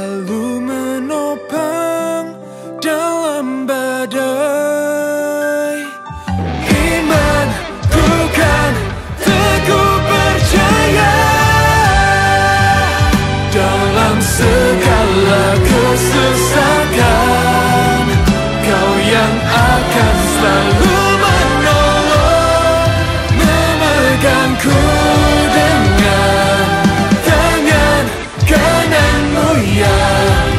Lalu menopang dalam badai. Imanku kan teguh percaya dalam segala kesesakan. Kau yang akan selalu menolong, memegangku dengan tangan kananmu yang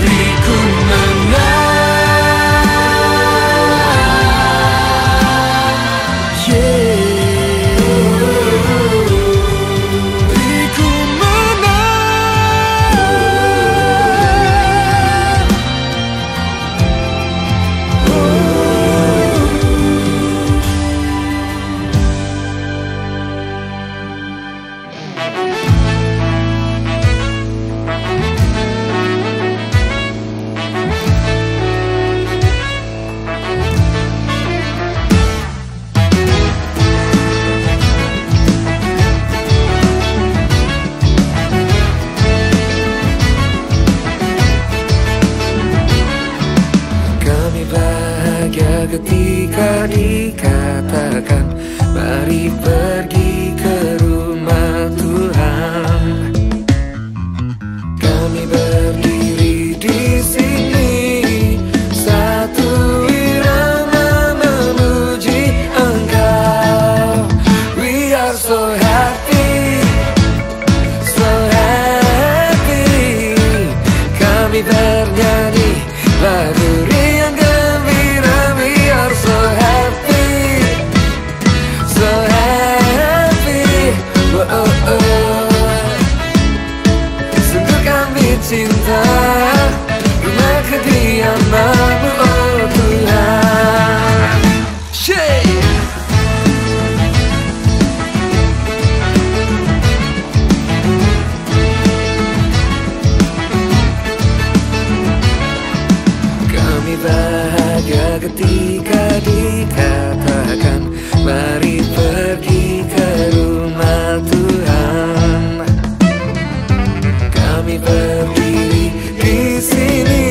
beriku menang. Beriku menang. Kami bahagia ketika dikatakan, mari pergi ke rumah Tuhan. Kami berdiri di sini, satu irama memuji Engkau. We are so happy, so happy. Kami bernyanyi lagu riang gembira. We are so happy, so happy. Oh, oh, oh. Sungguh kami cinta rumah kediaman-Mu, oh Tuhan. Shake. Kami bahagia ketika dikatakan, mari pergi ke rumah Tuhan. Kami berdiri di sini,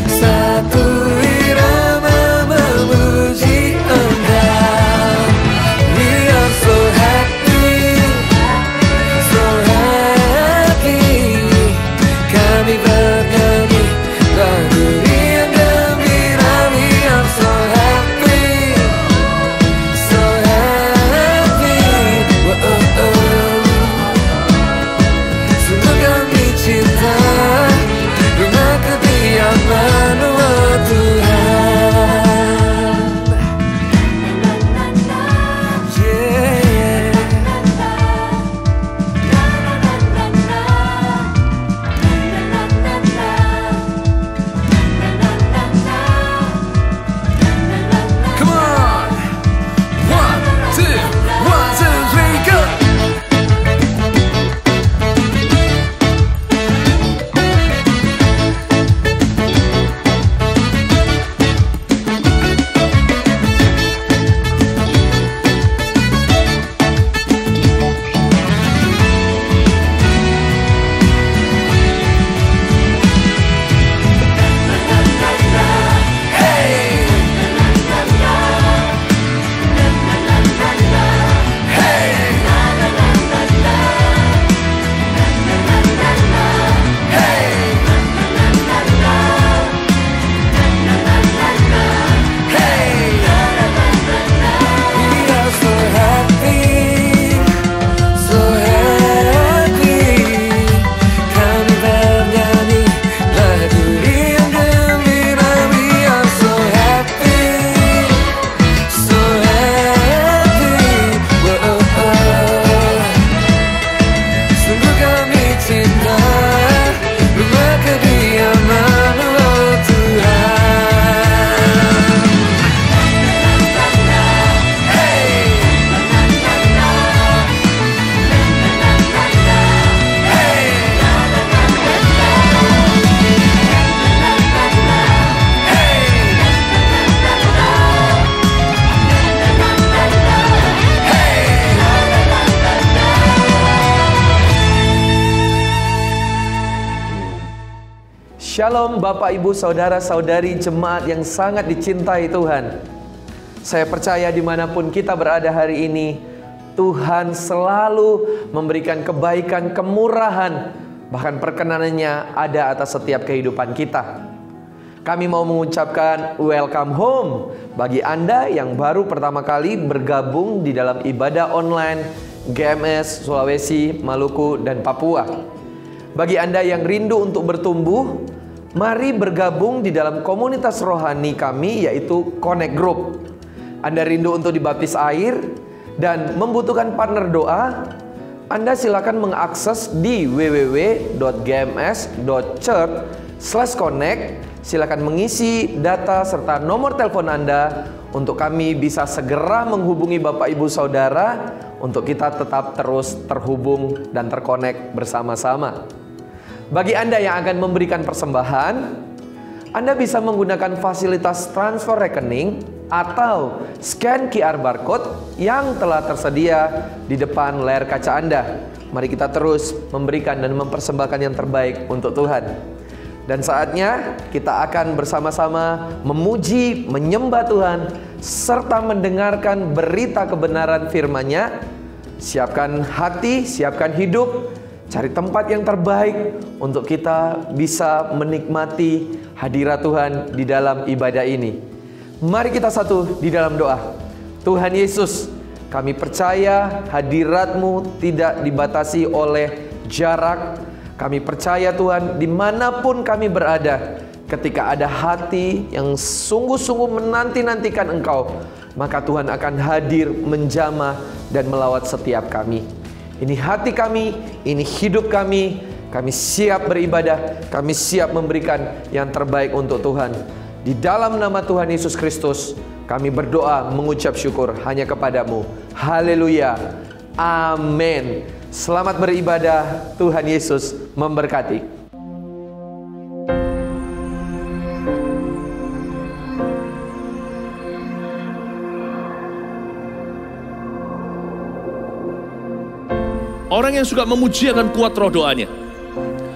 satu irama memuji Engkau. We are so happy, so happy. Kami bernyanyi lagu riang gembira. We are so happy, Shalom Bapak Ibu Saudara-saudari jemaat yang sangat dicintai Tuhan. Saya percaya dimanapun kita berada hari ini, Tuhan selalu memberikan kebaikan, kemurahan, bahkan perkenanannya ada atas setiap kehidupan kita. Kami mau mengucapkan welcome home bagi Anda yang baru pertama kali bergabung di dalam ibadah online GMS Sulawesi, Maluku, dan Papua. Bagi Anda yang rindu untuk bertumbuh, mari bergabung di dalam komunitas rohani kami, yaitu Connect Group. Anda rindu untuk dibaptis air dan membutuhkan partner doa, Anda silakan mengakses di www.gms.church/connect. Silakan mengisi data serta nomor telepon Anda untuk kami bisa segera menghubungi Bapak Ibu Saudara untuk kita tetap terus terhubung dan terkonek bersama-sama. Bagi Anda yang akan memberikan persembahan, Anda bisa menggunakan fasilitas transfer rekening atau scan QR barcode yang telah tersedia di depan layar kaca Anda. Mari kita terus memberikan dan mempersembahkan yang terbaik untuk Tuhan. Dan saatnya kita akan bersama-sama memuji, menyembah Tuhan, serta mendengarkan berita kebenaran firman-Nya. Siapkan hati, siapkan hidup, cari tempat yang terbaik untuk kita bisa menikmati hadirat Tuhan di dalam ibadah ini. Mari kita satu di dalam doa. Tuhan Yesus, kami percaya hadirat-Mu tidak dibatasi oleh jarak. Kami percaya Tuhan, dimanapun kami berada, ketika ada hati yang sungguh-sungguh menanti-nantikan Engkau, maka Tuhan akan hadir menjamah dan melawat setiap kami. Ini hati kami, ini hidup kami. Kami siap beribadah, kami siap memberikan yang terbaik untuk Tuhan. Di dalam nama Tuhan Yesus Kristus, kami berdoa mengucap syukur hanya kepadamu. Haleluya. Amin. Selamat beribadah. Tuhan Yesus memberkati. Orang yang suka memuji akan kuat roh doanya.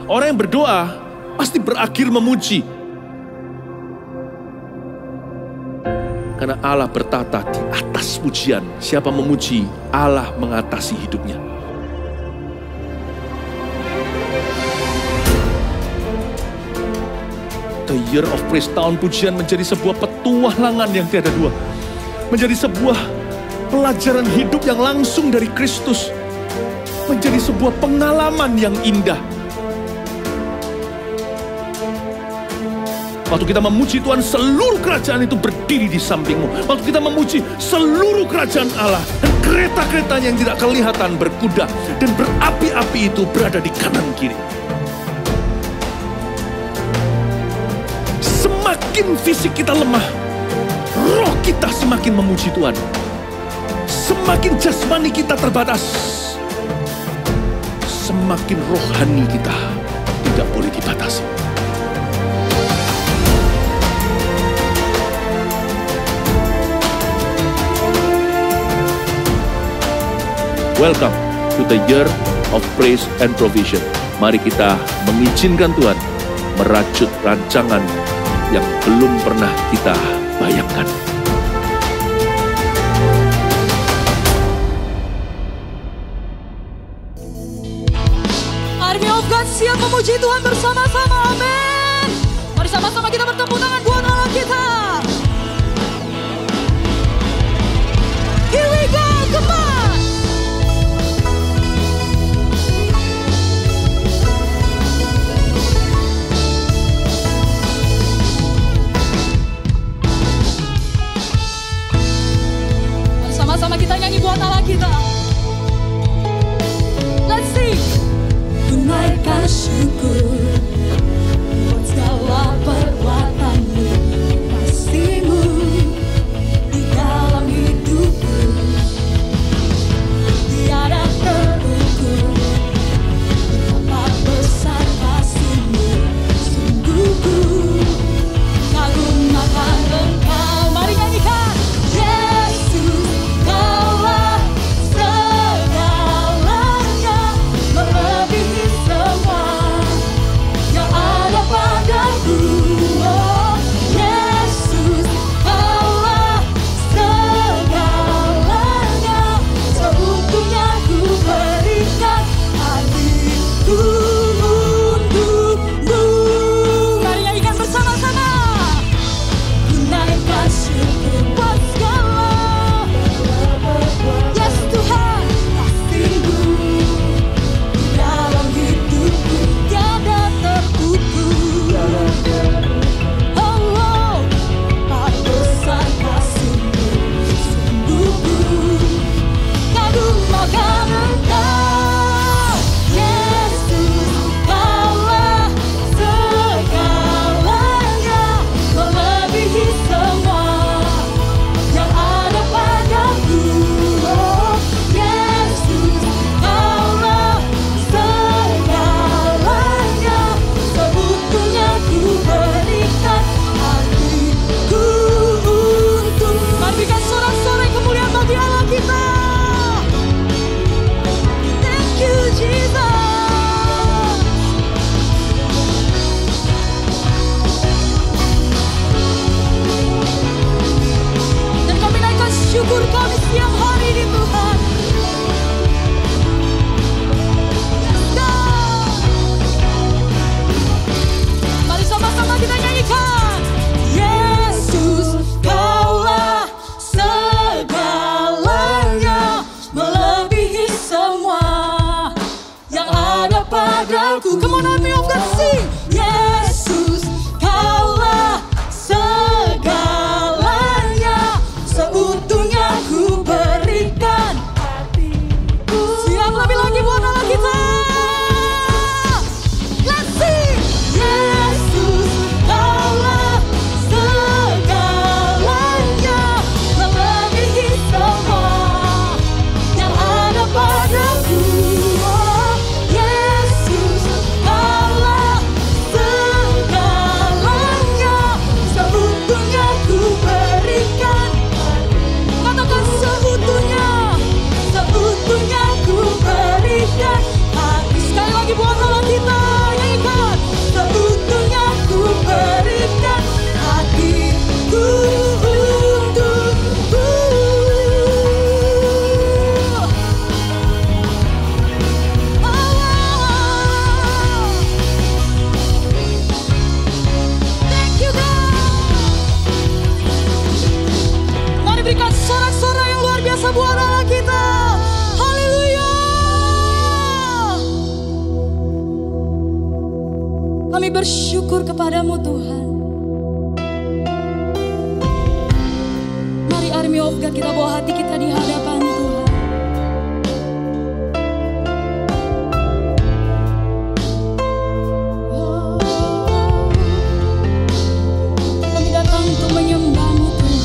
Orang yang berdoa pasti berakhir memuji. Karena Allah bertata di atas pujian. Siapa memuji, Allah mengatasi hidupnya. The Year of Praise, tahun pujian, menjadi sebuah petualangan yang tiada dua. Menjadi sebuah pelajaran hidup yang langsung dari Kristus. Menjadi sebuah pengalaman yang indah. Waktu kita memuji Tuhan, seluruh kerajaan itu berdiri di sampingmu. Waktu kita memuji, seluruh kerajaan Allah dan kereta-keretanya yang tidak kelihatan berkuda dan berapi-api itu berada di kanan kiri. Semakin fisik kita lemah, roh kita semakin memuji Tuhan. Semakin jasmani kita terbatas, semakin rohani kita tidak boleh dibatasi. Welcome to the Year of Praise and Provision. Mari kita mengizinkan Tuhan merajut rancangan yang belum pernah kita bayangkan. Army of God siap memuji Tuhan bersama-sama, amin. Mari sama-sama kita bertepuk tangan buat Allah kita. Here we go, come on. Sama-sama kita nyanyi buat Allah kita. Let's sing. Tunaikan syukur bersyukur kepadamu Tuhan. Mari Army of God kita bawa hati kita di hadapan Tuhan. Kami datang untuk menyembah-Mu Tuhan.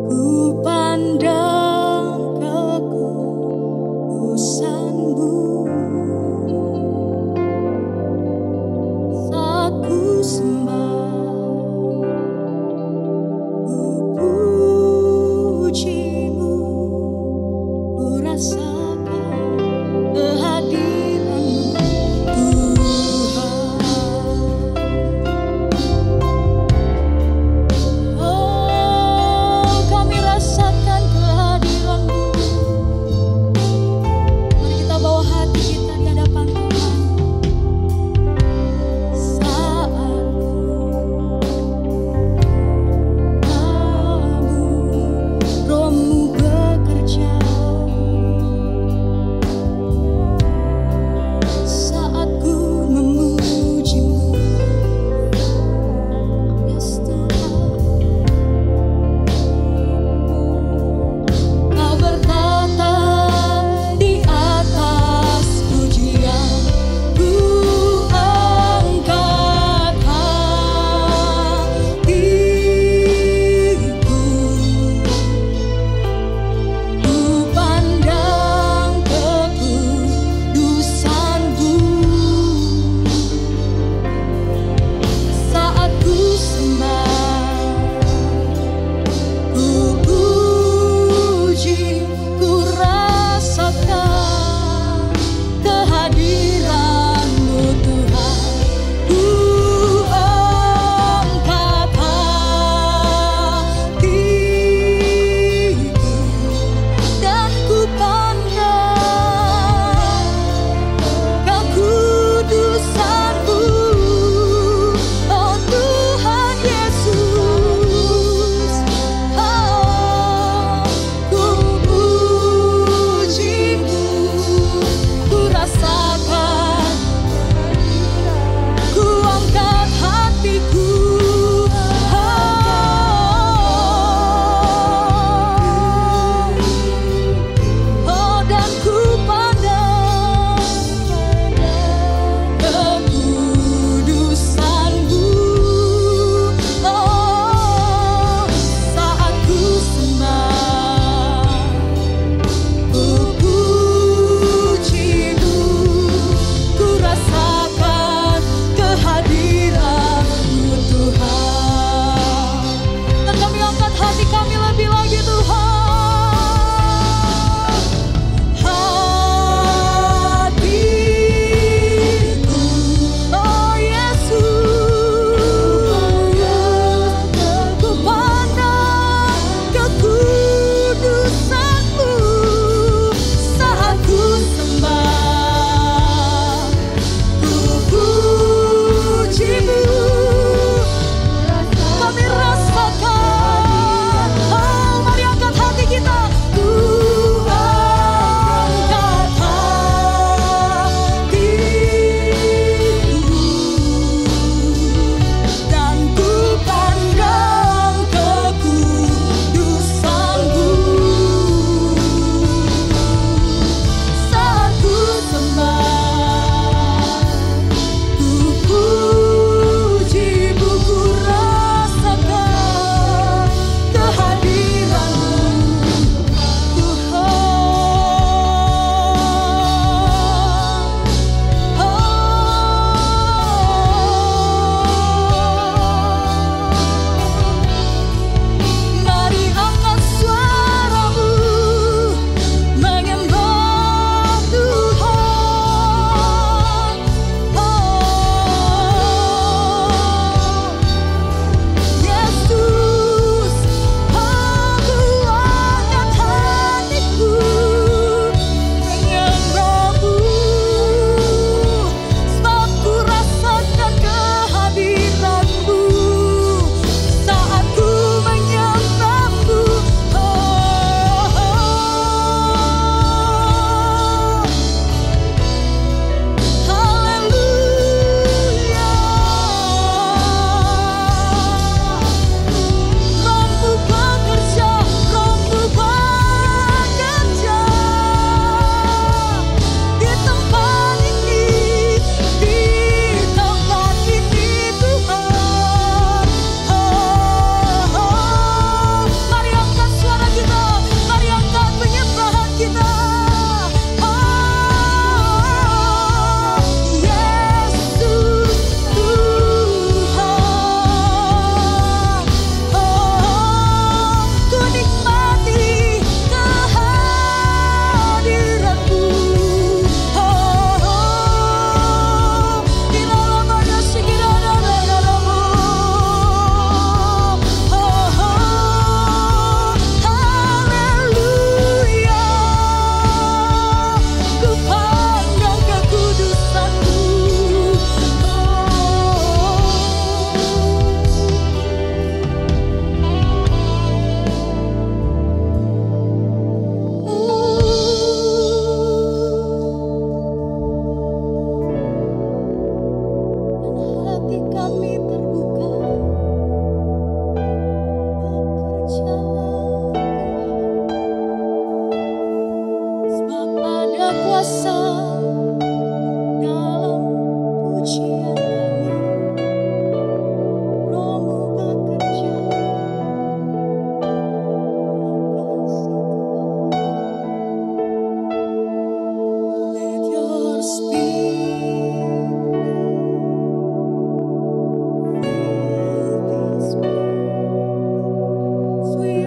Ku pandang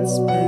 Feel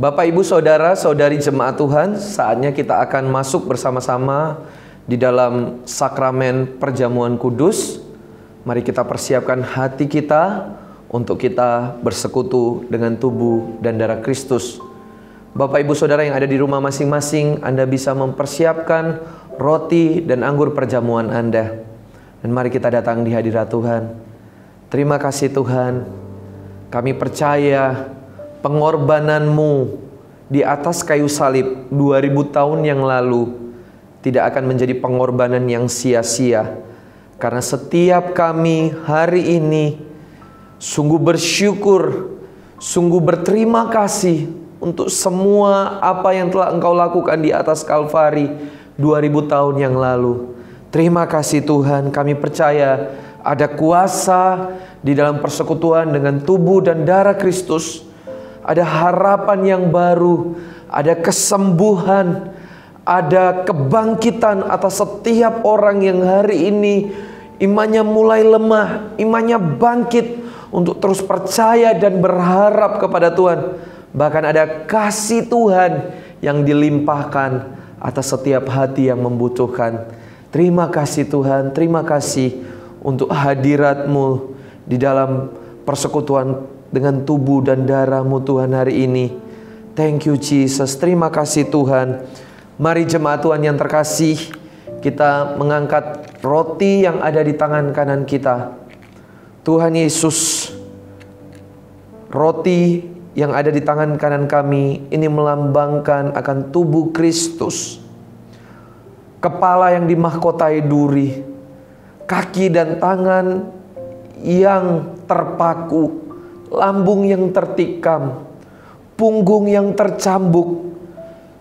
Bapak, Ibu, Saudara, Saudari jemaat Tuhan, saatnya kita akan masuk bersama-sama di dalam sakramen perjamuan kudus. Mari kita persiapkan hati kita untuk kita bersekutu dengan tubuh dan darah Kristus. Bapak, Ibu, Saudara yang ada di rumah masing-masing, Anda bisa mempersiapkan roti dan anggur perjamuan Anda. Dan mari kita datang di hadirat Tuhan. Terima kasih Tuhan, kami percaya pengorbanan-Mu di atas kayu salib 2000 tahun yang lalu tidak akan menjadi pengorbanan yang sia-sia. Karena setiap kami hari ini sungguh bersyukur, sungguh berterima kasih untuk semua apa yang telah Engkau lakukan di atas Kalvari 2000 tahun yang lalu. Terima kasih Tuhan, kami percaya ada kuasa di dalam persekutuan dengan tubuh dan darah Kristus. Ada harapan yang baru, ada kesembuhan, ada kebangkitan atas setiap orang yang hari ini imannya mulai lemah, imannya bangkit untuk terus percaya dan berharap kepada Tuhan. Bahkan ada kasih Tuhan yang dilimpahkan atas setiap hati yang membutuhkan. Terima kasih Tuhan, terima kasih untuk hadirat-Mu di dalam persekutuan dengan tubuh dan darah-Mu Tuhan hari ini. Thank you Jesus, terima kasih Tuhan. Mari jemaat Tuhan yang terkasih, kita mengangkat roti yang ada di tangan kanan kita. Tuhan Yesus, roti yang ada di tangan kanan kami ini melambangkan akan tubuh Kristus. Kepala yang dimahkotai duri, kaki dan tangan yang terpaku, lambung yang tertikam, punggung yang tercambuk,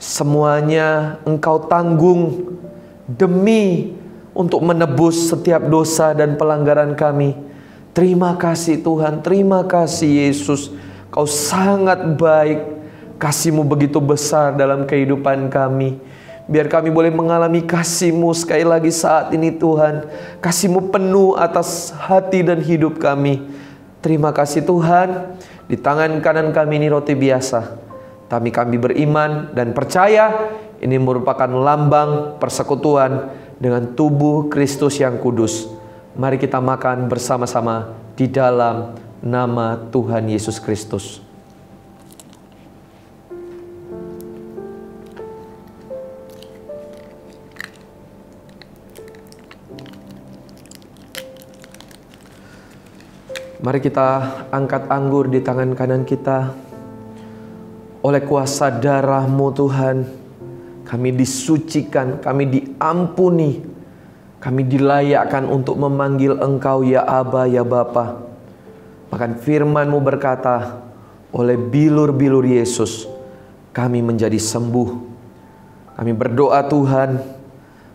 semuanya Engkau tanggung demi untuk menebus setiap dosa dan pelanggaran kami. Terima kasih Tuhan, terima kasih Yesus. Kau sangat baik, kasih-Mu begitu besar dalam kehidupan kami. Biar kami boleh mengalami kasih-Mu sekali lagi saat ini Tuhan. Kasih-Mu penuh atas hati dan hidup kami. Terima kasih Tuhan. Di tangan kanan kami ini roti biasa, tapi kami beriman dan percaya ini merupakan lambang persekutuan dengan tubuh Kristus yang kudus. Mari kita makan bersama-sama di dalam nama Tuhan Yesus Kristus. Mari kita angkat anggur di tangan kanan kita. Oleh kuasa darah-Mu Tuhan, kami disucikan, kami diampuni, kami dilayakkan untuk memanggil Engkau ya Aba, ya Bapa. Bahkan firman-Mu berkata, oleh bilur-bilur Yesus kami menjadi sembuh. Kami berdoa Tuhan,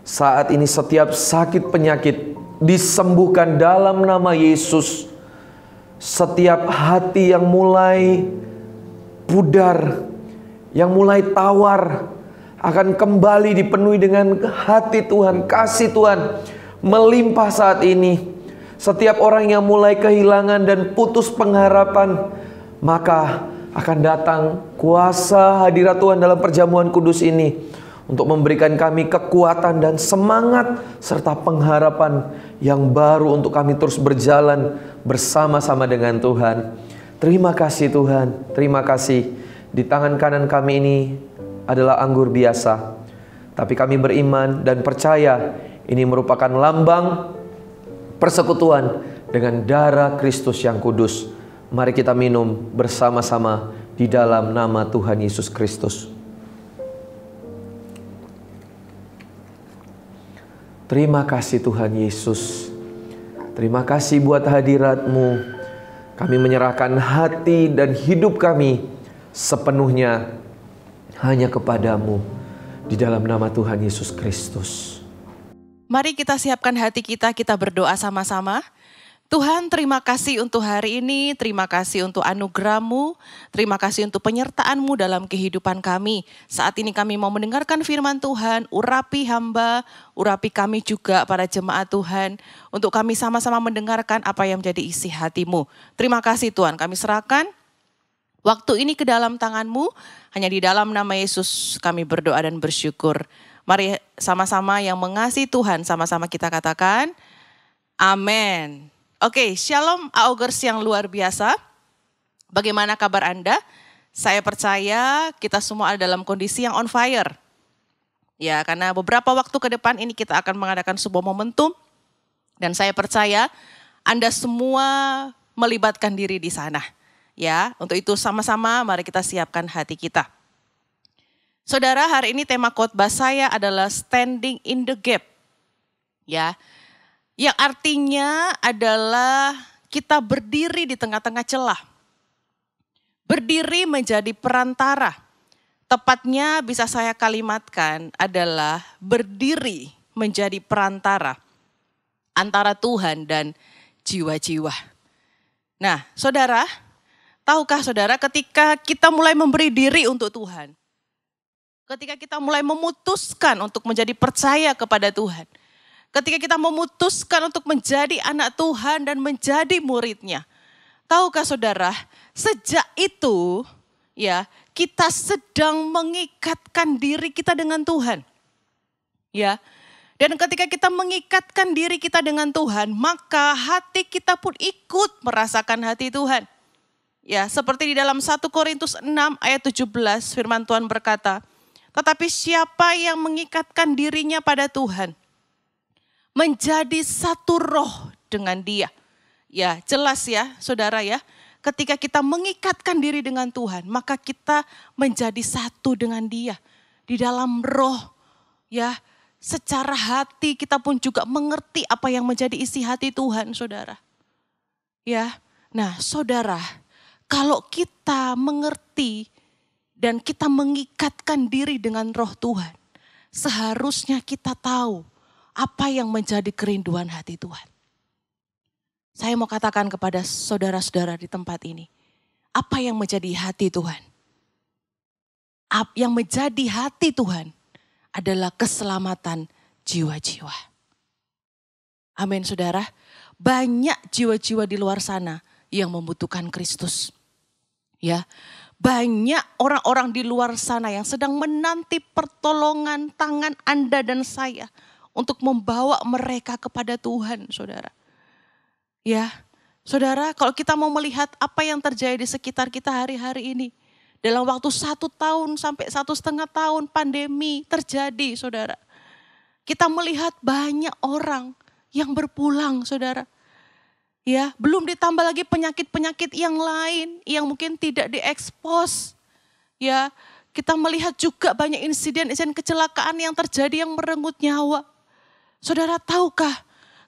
saat ini setiap sakit penyakit disembuhkan dalam nama Yesus. Setiap hati yang mulai pudar, yang mulai tawar, akan kembali dipenuhi dengan hati Tuhan, kasih Tuhan melimpah saat ini. Setiap orang yang mulai kehilangan dan putus pengharapan, maka akan datang kuasa hadirat Tuhan dalam perjamuan kudus ini untuk memberikan kami kekuatan dan semangat serta pengharapan yang baru untuk kami terus berjalan bersama-sama dengan Tuhan. Terima kasih Tuhan, terima kasih. Di tangan kanan kami ini adalah anggur biasa, tapi kami beriman dan percaya ini merupakan lambang persekutuan dengan darah Kristus yang kudus. Mari kita minum bersama-sama di dalam nama Tuhan Yesus Kristus. Terima kasih Tuhan Yesus. Terima kasih buat hadirat-Mu. Kami menyerahkan hati dan hidup kami sepenuhnya hanya kepadamu. Di dalam nama Tuhan Yesus Kristus. Mari kita siapkan hati kita berdoa sama-sama. Tuhan, terima kasih untuk hari ini, terima kasih untuk anugerah-Mu, terima kasih untuk penyertaan-Mu dalam kehidupan kami. Saat ini kami mau mendengarkan firman Tuhan, urapi hamba, urapi kami juga para jemaat Tuhan, untuk kami sama-sama mendengarkan apa yang menjadi isi hati-Mu. Terima kasih Tuhan, kami serahkan Waktu ini ke dalam tangan-Mu, hanya di dalam nama Yesus kami berdoa dan bersyukur. Mari sama-sama yang mengasihi Tuhan, sama-sama kita katakan, amin. Oke, shalom Augers yang luar biasa. Bagaimana kabar Anda? Saya percaya kita semua ada dalam kondisi yang on fire. Ya, karena beberapa waktu ke depan ini kita akan mengadakan sebuah momentum. Dan saya percaya Anda semua melibatkan diri di sana. Ya, untuk itu sama-sama mari kita siapkan hati kita. Saudara, hari ini tema khotbah saya adalah standing in the gap. Ya, yang artinya adalah kita berdiri di tengah-tengah celah. Berdiri menjadi perantara. Tepatnya bisa saya kalimatkan adalah berdiri menjadi perantara antara Tuhan dan jiwa-jiwa. Nah, saudara, tahukah saudara ketika kita mulai memberi diri untuk Tuhan, ketika kita mulai memutuskan untuk menjadi percaya kepada Tuhan, ketika kita memutuskan untuk menjadi anak Tuhan dan menjadi muridnya, tahukah saudara, sejak itu ya kita sedang mengikatkan diri kita dengan Tuhan. Ya. Dan ketika kita mengikatkan diri kita dengan Tuhan, maka hati kita pun ikut merasakan hati Tuhan. Ya, seperti di dalam 1 Korintus 6 ayat 17 firman Tuhan berkata, tetapi siapa yang mengikatkan dirinya pada Tuhan, menjadi satu roh dengan Dia. Ya, jelas ya saudara ya, ketika kita mengikatkan diri dengan Tuhan, maka kita menjadi satu dengan Dia. Di dalam roh ya, secara hati kita pun juga mengerti apa yang menjadi isi hati Tuhan saudara. Ya, nah saudara, kalau kita mengerti dan kita mengikatkan diri dengan roh Tuhan, seharusnya kita tahu apa yang menjadi kerinduan hati Tuhan. Saya mau katakan kepada saudara-saudara di tempat ini, apa yang menjadi hati Tuhan? Yang menjadi hati Tuhan adalah keselamatan jiwa-jiwa. Amin saudara, banyak jiwa-jiwa di luar sana yang membutuhkan Kristus. Ya, banyak orang-orang di luar sana yang sedang menanti pertolongan tangan Anda dan saya untuk membawa mereka kepada Tuhan, saudara. Ya, saudara, kalau kita mau melihat apa yang terjadi di sekitar kita hari-hari ini, dalam waktu 1 tahun sampai 1,5 tahun pandemi terjadi, saudara. Kita melihat banyak orang yang berpulang, saudara. Ya, belum ditambah lagi penyakit-penyakit yang lain yang mungkin tidak diekspos. Ya, kita melihat juga banyak insiden-insiden kecelakaan yang terjadi yang merenggut nyawa. Saudara tahukah,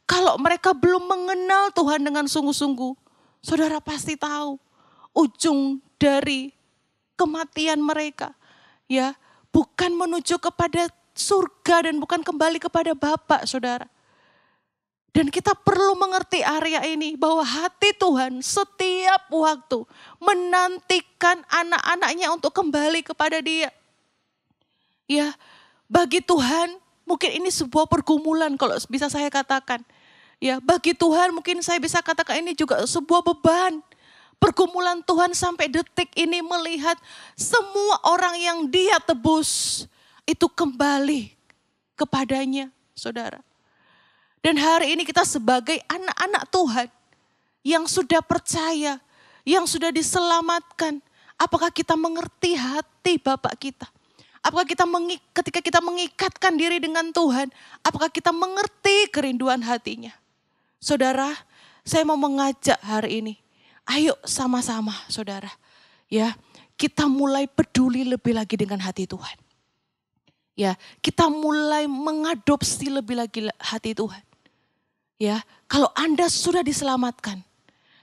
kalau mereka belum mengenal Tuhan dengan sungguh-sungguh, saudara pasti tahu ujung dari kematian mereka. Ya, bukan menuju kepada surga dan bukan kembali kepada Bapa, saudara. Dan kita perlu mengerti area ini bahwa hati Tuhan setiap waktu menantikan anak-anaknya untuk kembali kepada Dia. Ya, bagi Tuhan mungkin ini sebuah pergumulan kalau bisa saya katakan. Ya, bagi Tuhan mungkin saya bisa katakan ini juga sebuah beban. Pergumulan Tuhan sampai detik ini melihat semua orang yang Dia tebus itu kembali kepadanya, saudara. Dan hari ini kita sebagai anak-anak Tuhan yang sudah percaya, yang sudah diselamatkan. Apakah kita mengerti hati Bapak kita? Apakah kita ketika kita mengikatkan diri dengan Tuhan, apakah kita mengerti kerinduan hatinya? Saudara, saya mau mengajak hari ini, ayo sama-sama saudara. Ya, kita mulai peduli lebih lagi dengan hati Tuhan. Ya, kita mulai mengadopsi lebih lagi hati Tuhan. Ya, kalau Anda sudah diselamatkan,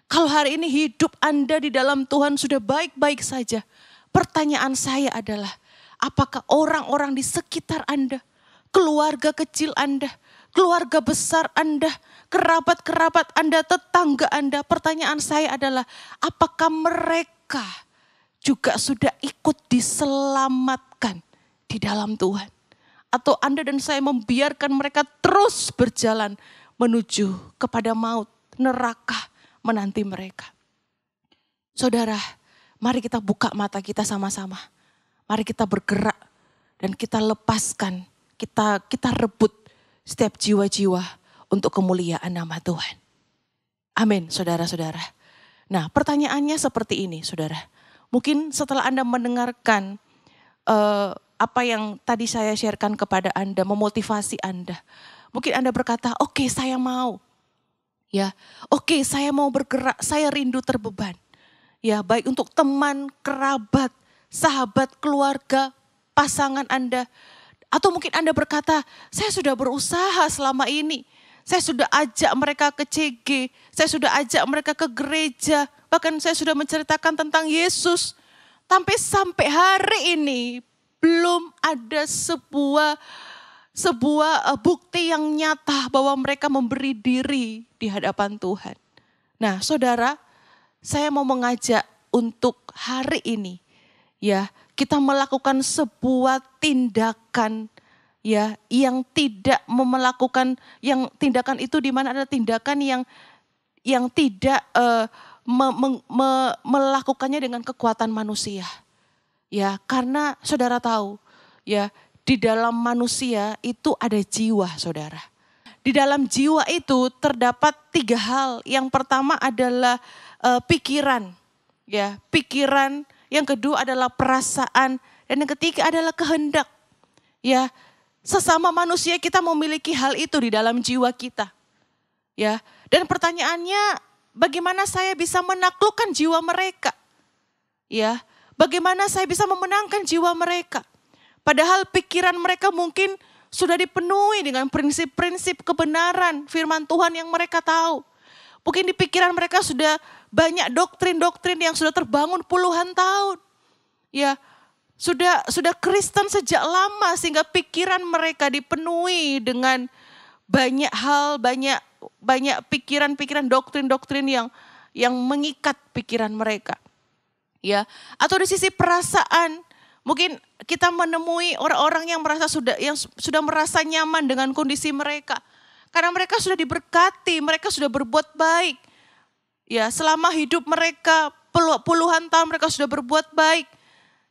kalau hari ini hidup Anda di dalam Tuhan sudah baik-baik saja, pertanyaan saya adalah, apakah orang-orang di sekitar Anda, keluarga kecil Anda, keluarga besar Anda, kerabat-kerabat Anda, tetangga Anda, pertanyaan saya adalah, apakah mereka juga sudah ikut diselamatkan di dalam Tuhan? Atau Anda dan saya membiarkan mereka terus berjalan menuju kepada maut, neraka menanti mereka. Saudara, Mari kita buka mata kita sama-sama. Mari kita bergerak dan kita lepaskan, kita rebut setiap jiwa-jiwa untuk kemuliaan nama Tuhan. Amin, saudara-saudara. Nah, pertanyaannya seperti ini, saudara. Mungkin setelah Anda mendengarkan apa yang tadi saya sharekan kepada Anda, memotivasi Anda. Mungkin Anda berkata, oke, saya mau. Ya, oke, saya mau bergerak, saya rindu terbeban. Ya, baik untuk teman, kerabat, sahabat, keluarga, pasangan Anda. Atau mungkin Anda berkata, saya sudah berusaha selama ini. Saya sudah ajak mereka ke CG, saya sudah ajak mereka ke gereja. Bahkan saya sudah menceritakan tentang Yesus. Tapi sampai hari ini belum ada sebuah bukti yang nyata bahwa mereka memberi diri di hadapan Tuhan. Nah, saudara, saya mau mengajak untuk hari ini, ya, kita melakukan sebuah tindakan, ya, yang tidak melakukan, yang tindakan itu di mana ada tindakan yang tidak melakukannya dengan kekuatan manusia, ya, karena saudara tahu, ya, di dalam manusia itu ada jiwa, saudara. Di dalam jiwa itu terdapat 3 hal. Yang pertama adalah pikiran, ya, pikiran. Yang kedua adalah perasaan, dan yang ketiga adalah kehendak. Ya, sesama manusia kita memiliki hal itu di dalam jiwa kita. Ya, dan pertanyaannya, bagaimana saya bisa menaklukkan jiwa mereka? Ya, bagaimana saya bisa memenangkan jiwa mereka? Padahal pikiran mereka mungkin sudah dipenuhi dengan prinsip-prinsip kebenaran firman Tuhan yang mereka tahu. Mungkin di pikiran mereka sudah banyak doktrin-doktrin yang sudah terbangun puluhan tahun. Ya, sudah Kristen sejak lama sehingga pikiran mereka dipenuhi dengan banyak hal, banyak pikiran-pikiran, doktrin-doktrin yang mengikat pikiran mereka. Ya, atau di sisi perasaan, mungkin kita menemui orang-orang yang sudah merasa nyaman dengan kondisi mereka. Karena mereka sudah diberkati, mereka sudah berbuat baik. Ya, selama hidup mereka puluhan tahun mereka sudah berbuat baik.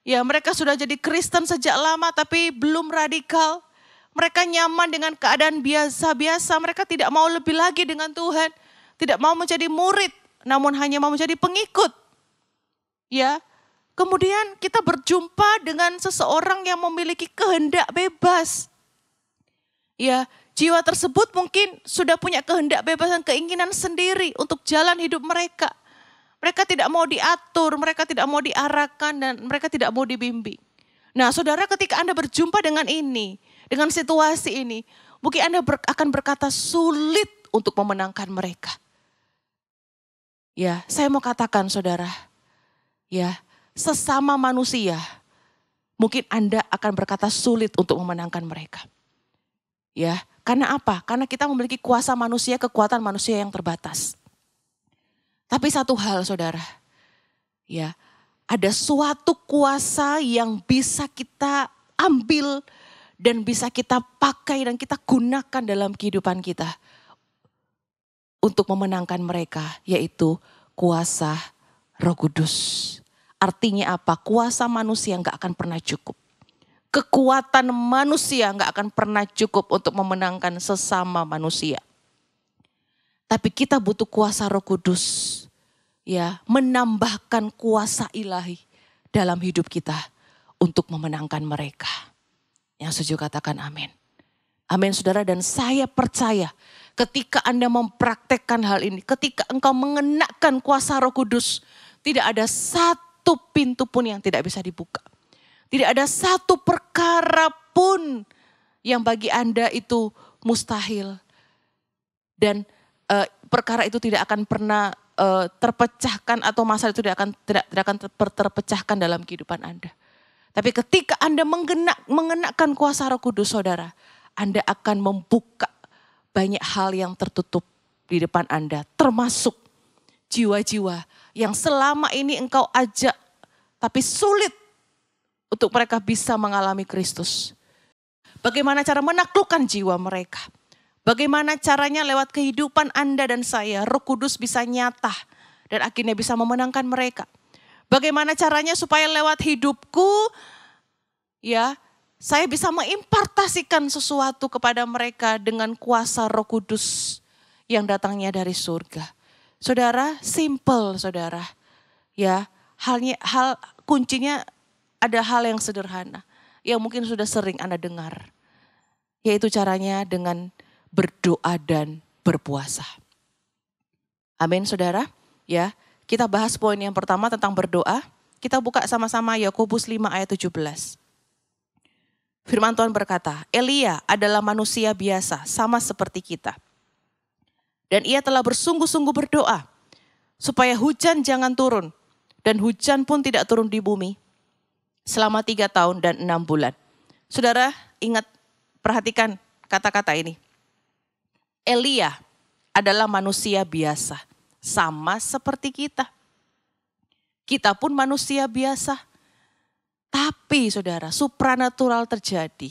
Ya, mereka sudah jadi Kristen sejak lama tapi belum radikal. Mereka nyaman dengan keadaan biasa-biasa, mereka tidak mau lebih lagi dengan Tuhan. Tidak mau menjadi murid, namun hanya mau menjadi pengikut. Ya, kemudian kita berjumpa dengan seseorang yang memiliki kehendak bebas. Ya, jiwa tersebut mungkin sudah punya kehendak bebas dan keinginan sendiri untuk jalan hidup mereka. Mereka tidak mau diatur, mereka tidak mau diarahkan, dan mereka tidak mau dibimbing. Nah, saudara, ketika Anda berjumpa dengan ini, dengan situasi ini, mungkin Anda akan berkata sulit untuk memenangkan mereka. Ya, saya mau katakan, saudara, ya, sesama manusia, mungkin Anda akan berkata sulit untuk memenangkan mereka. Ya, karena apa? Karena kita memiliki kuasa manusia, kekuatan manusia yang terbatas. Tapi satu hal, saudara, ya, ada suatu kuasa yang bisa kita ambil dan bisa kita pakai dan kita gunakan dalam kehidupan kita untuk memenangkan mereka, yaitu kuasa Roh Kudus. Artinya apa? Kuasa manusia nggak akan pernah cukup. Kekuatan manusia nggak akan pernah cukup untuk memenangkan sesama manusia. Tapi kita butuh kuasa Roh Kudus, ya, menambahkan kuasa ilahi dalam hidup kita untuk memenangkan mereka. Yang setuju katakan amin. Amin, saudara, dan saya percaya ketika Anda mempraktekkan hal ini, ketika engkau mengenakan kuasa Roh Kudus, tidak ada satu pintu pun yang tidak bisa dibuka. Tidak ada satu perkara pun yang bagi Anda itu mustahil. Dan perkara itu tidak akan pernah terpecahkan atau masalah itu tidak akan terpecahkan dalam kehidupan Anda. Tapi ketika Anda mengenakan kuasa Roh Kudus, saudara, Anda akan membuka banyak hal yang tertutup di depan Anda. Termasuk jiwa-jiwa yang selama ini engkau ajak tapi sulit untuk mereka bisa mengalami Kristus. Bagaimana cara menaklukkan jiwa mereka? Bagaimana caranya lewat kehidupan Anda dan saya, Roh Kudus bisa nyata dan akhirnya bisa memenangkan mereka. Bagaimana caranya supaya lewat hidupku, ya, saya bisa mengimpartasikan sesuatu kepada mereka dengan kuasa Roh Kudus yang datangnya dari surga. Saudara, simple saudara. Ya, hal kuncinya ada hal yang sederhana yang mungkin sudah sering Anda dengar. Yaitu caranya dengan berdoa dan berpuasa. Amin saudara. Ya, kita bahas poin yang pertama tentang berdoa. Kita buka sama-sama Yakobus 5 ayat 17. Firman Tuhan berkata, Elia adalah manusia biasa sama seperti kita. Dan ia telah bersungguh-sungguh berdoa supaya hujan jangan turun. Dan hujan pun tidak turun di bumi selama 3 tahun dan 6 bulan. Saudara ingat, perhatikan kata-kata ini. Elia adalah manusia biasa sama seperti kita. Kita pun manusia biasa. Tapi saudara, supranatural terjadi.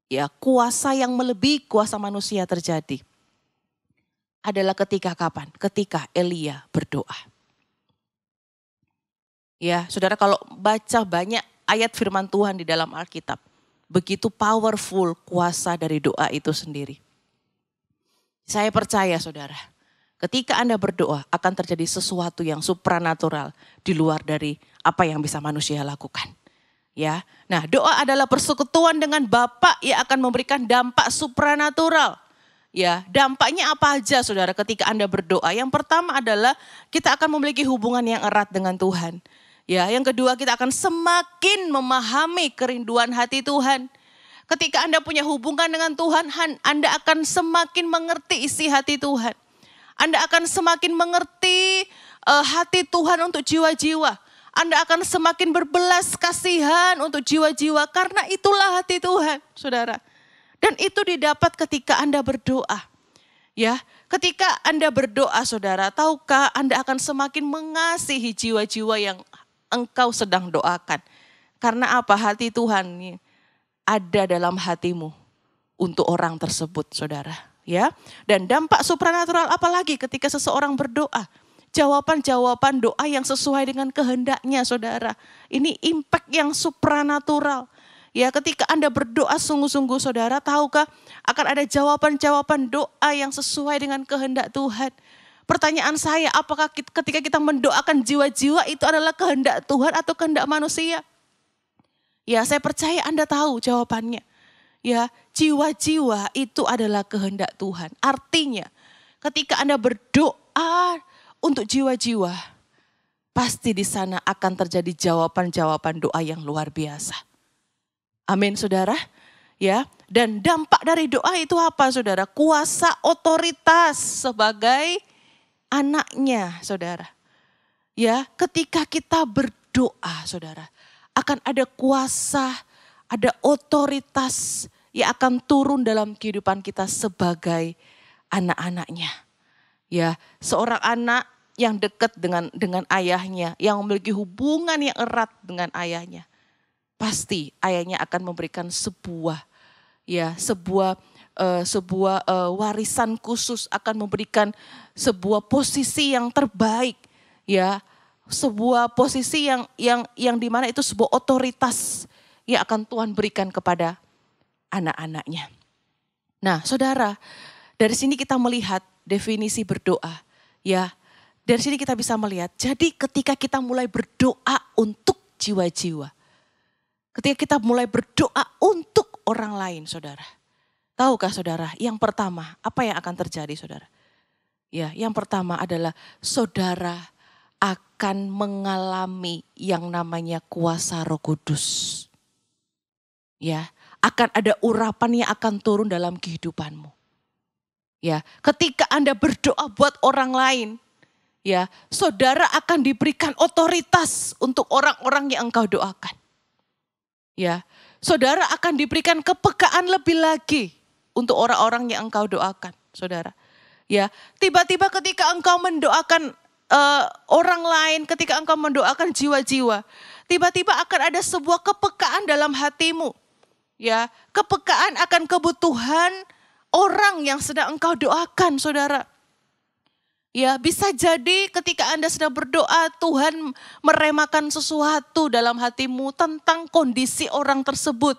Ya, kuasa yang melebihi kuasa manusia terjadi. Adalah ketika kapan? Ketika Elia berdoa. Ya, saudara kalau baca banyak ayat firman Tuhan di dalam Alkitab. Begitu powerful kuasa dari doa itu sendiri. Saya percaya saudara, ketika Anda berdoa akan terjadi sesuatu yang supranatural di luar dari apa yang bisa manusia lakukan. Ya, nah doa adalah persekutuan dengan Bapa yang akan memberikan dampak supranatural. Ya, dampaknya apa aja saudara ketika Anda berdoa? Yang pertama adalah kita akan memiliki hubungan yang erat dengan Tuhan. Ya, yang kedua kita akan semakin memahami kerinduan hati Tuhan. Ketika Anda punya hubungan dengan Tuhan, Anda akan semakin mengerti isi hati Tuhan. Anda akan semakin mengerti hati Tuhan untuk jiwa-jiwa. Anda akan semakin berbelas kasihan untuk jiwa-jiwa karena itulah hati Tuhan, saudara. Dan itu didapat ketika Anda berdoa. Ya, ketika Anda berdoa, saudara, tahukah Anda akan semakin mengasihi jiwa-jiwa yang engkau sedang doakan. Karena apa? Hati Tuhan ada dalam hatimu untuk orang tersebut, saudara. Ya, dan dampak supranatural apalagi ketika seseorang berdoa. Jawaban-jawaban doa yang sesuai dengan kehendaknya, saudara. Ini impact yang supranatural. Ya, ketika Anda berdoa sungguh-sungguh, saudara, tahukah akan ada jawaban-jawaban doa yang sesuai dengan kehendak Tuhan. Pertanyaan saya, apakah ketika kita mendoakan jiwa-jiwa itu adalah kehendak Tuhan atau kehendak manusia? Ya, saya percaya Anda tahu jawabannya. Ya, jiwa-jiwa itu adalah kehendak Tuhan. Artinya, ketika Anda berdoa untuk jiwa-jiwa, pasti di sana akan terjadi jawaban-jawaban doa yang luar biasa. Amin, saudara. Ya, dan dampak dari doa itu apa, saudara? Kuasa otoritas sebagai anaknya, saudara. Ya, ketika kita berdoa, saudara, akan ada kuasa, ada otoritas yang akan turun dalam kehidupan kita sebagai anak-anaknya. Ya, seorang anak yang dekat dengan ayahnya, yang memiliki hubungan yang erat dengan ayahnya, pasti ayahnya akan memberikan sebuah warisan khusus, akan memberikan sebuah posisi yang terbaik, ya, sebuah posisi yang dimana itu sebuah otoritas yang akan Tuhan berikan kepada anak-anaknya. Nah, saudara, dari sini kita melihat definisi berdoa, ya. Dari sini kita bisa melihat, jadi ketika kita mulai berdoa untuk jiwa-jiwa, ketika kita mulai berdoa untuk orang lain, saudara. Tahukah saudara, yang pertama apa yang akan terjadi, saudara? Ya, yang pertama adalah saudara akan mengalami yang namanya kuasa Roh Kudus. Ya, akan ada urapan yang akan turun dalam kehidupanmu. Ya, ketika Anda berdoa buat orang lain, ya, saudara akan diberikan otoritas untuk orang-orang yang engkau doakan. Ya, saudara akan diberikan kepekaan lebih lagi untuk orang-orang yang engkau doakan, saudara. Ya, tiba-tiba ketika engkau mendoakan orang lain, ketika engkau mendoakan jiwa-jiwa, tiba-tiba akan ada sebuah kepekaan dalam hatimu. Ya, kepekaan akan kebutuhan orang yang sedang engkau doakan, saudara. Ya, bisa jadi ketika Anda sedang berdoa, Tuhan meremakan sesuatu dalam hatimu tentang kondisi orang tersebut.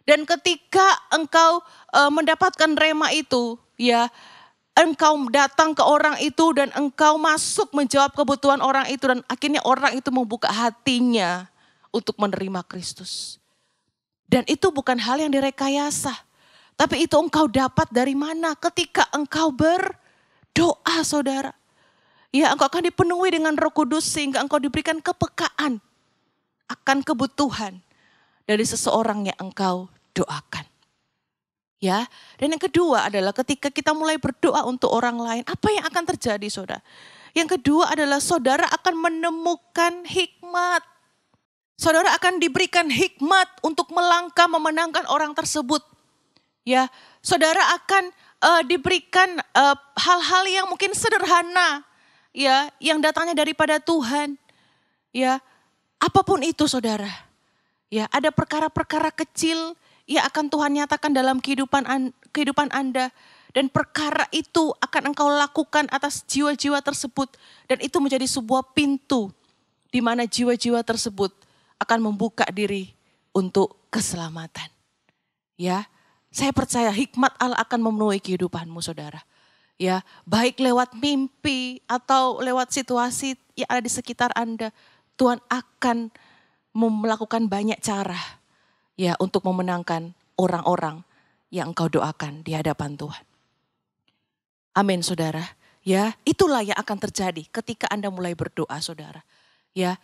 Dan ketika engkau mendapatkan rema itu, ya, engkau datang ke orang itu dan engkau masuk menjawab kebutuhan orang itu. Dan akhirnya orang itu membuka hatinya untuk menerima Kristus. Dan itu bukan hal yang direkayasa. Tapi itu engkau dapat dari mana? Ketika engkau berdoa, saudara. Ya, engkau akan dipenuhi dengan Roh Kudus sehingga engkau diberikan kepekaan akan kebutuhan dari seseorang yang engkau doakan. Ya, dan yang kedua adalah ketika kita mulai berdoa untuk orang lain, apa yang akan terjadi, saudara? Yang kedua adalah saudara akan menemukan hikmat. Saudara akan diberikan hikmat untuk melangkah memenangkan orang tersebut. Ya, saudara akan diberikan hal-hal yang mungkin sederhana, ya, yang datangnya daripada Tuhan. Ya, apapun itu, saudara. Ya, ada perkara-perkara kecil yang akan Tuhan nyatakan dalam kehidupan Anda. Dan perkara itu akan engkau lakukan atas jiwa-jiwa tersebut. Dan itu menjadi sebuah pintu di mana jiwa-jiwa tersebut akan membuka diri untuk keselamatan. Ya, saya percaya hikmat Allah akan memenuhi kehidupanmu, saudara. Ya, baik lewat mimpi atau lewat situasi yang ada di sekitar Anda. Tuhan akan melakukan banyak cara, ya, untuk memenangkan orang-orang yang engkau doakan di hadapan Tuhan. Amin, saudara. Ya, itulah yang akan terjadi ketika Anda mulai berdoa, saudara. Ya,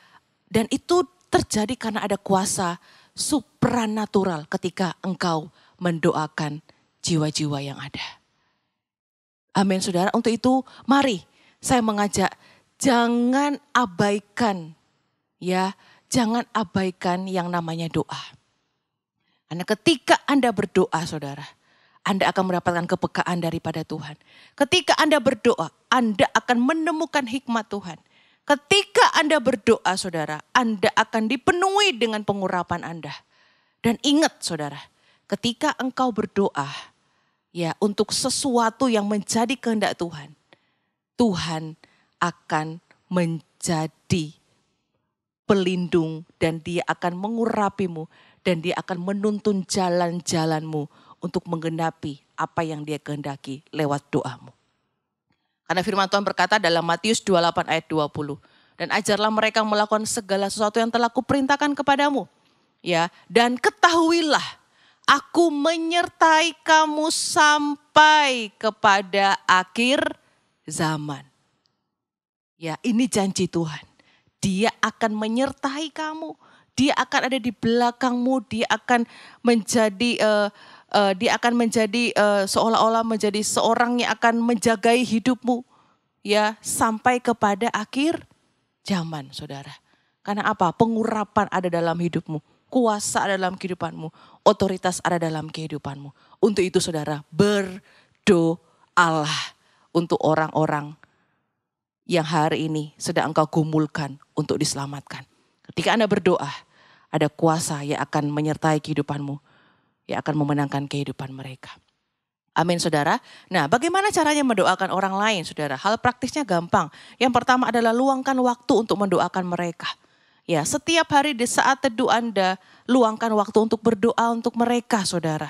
dan itu terjadi karena ada kuasa supranatural ketika engkau mendoakan jiwa-jiwa yang ada. Amin, saudara. Untuk itu, mari saya mengajak, jangan abaikan, ya, jangan abaikan yang namanya doa. Karena ketika Anda berdoa, saudara, Anda akan mendapatkan kepekaan daripada Tuhan. Ketika Anda berdoa, Anda akan menemukan hikmat Tuhan. Ketika Anda berdoa, saudara, Anda akan dipenuhi dengan pengurapan Anda. Dan ingat, saudara, ketika engkau berdoa, ya, untuk sesuatu yang menjadi kehendak Tuhan, Tuhan akan menjadi pelindung dan Dia akan mengurapimu dan Dia akan menuntun jalan-jalanmu untuk menggenapi apa yang Dia kehendaki lewat doamu. Karena firman Tuhan berkata dalam Matius 28 ayat 20. Dan ajarlah mereka melakukan segala sesuatu yang telah kuperintahkan kepadamu. Ya, dan ketahuilah, aku menyertai kamu sampai kepada akhir zaman. Ya, ini janji Tuhan. Dia akan menyertai kamu. Dia akan ada di belakangmu. Dia akan menjadi seolah-olah menjadi seorang yang akan menjagai hidupmu, ya, sampai kepada akhir zaman, saudara. Karena apa? Pengurapan ada dalam hidupmu, kuasa ada dalam kehidupanmu, otoritas ada dalam kehidupanmu. Untuk itu, saudara, berdoalah untuk orang-orang yang hari ini sedang engkau gumulkan untuk diselamatkan. Ketika Anda berdoa, ada kuasa yang akan menyertai kehidupanmu, yang akan memenangkan kehidupan mereka. Amin, saudara. Nah, bagaimana caranya mendoakan orang lain, saudara? Hal praktisnya gampang. Yang pertama adalah luangkan waktu untuk mendoakan mereka. Ya, setiap hari di saat teduh Anda, luangkan waktu untuk berdoa untuk mereka, saudara.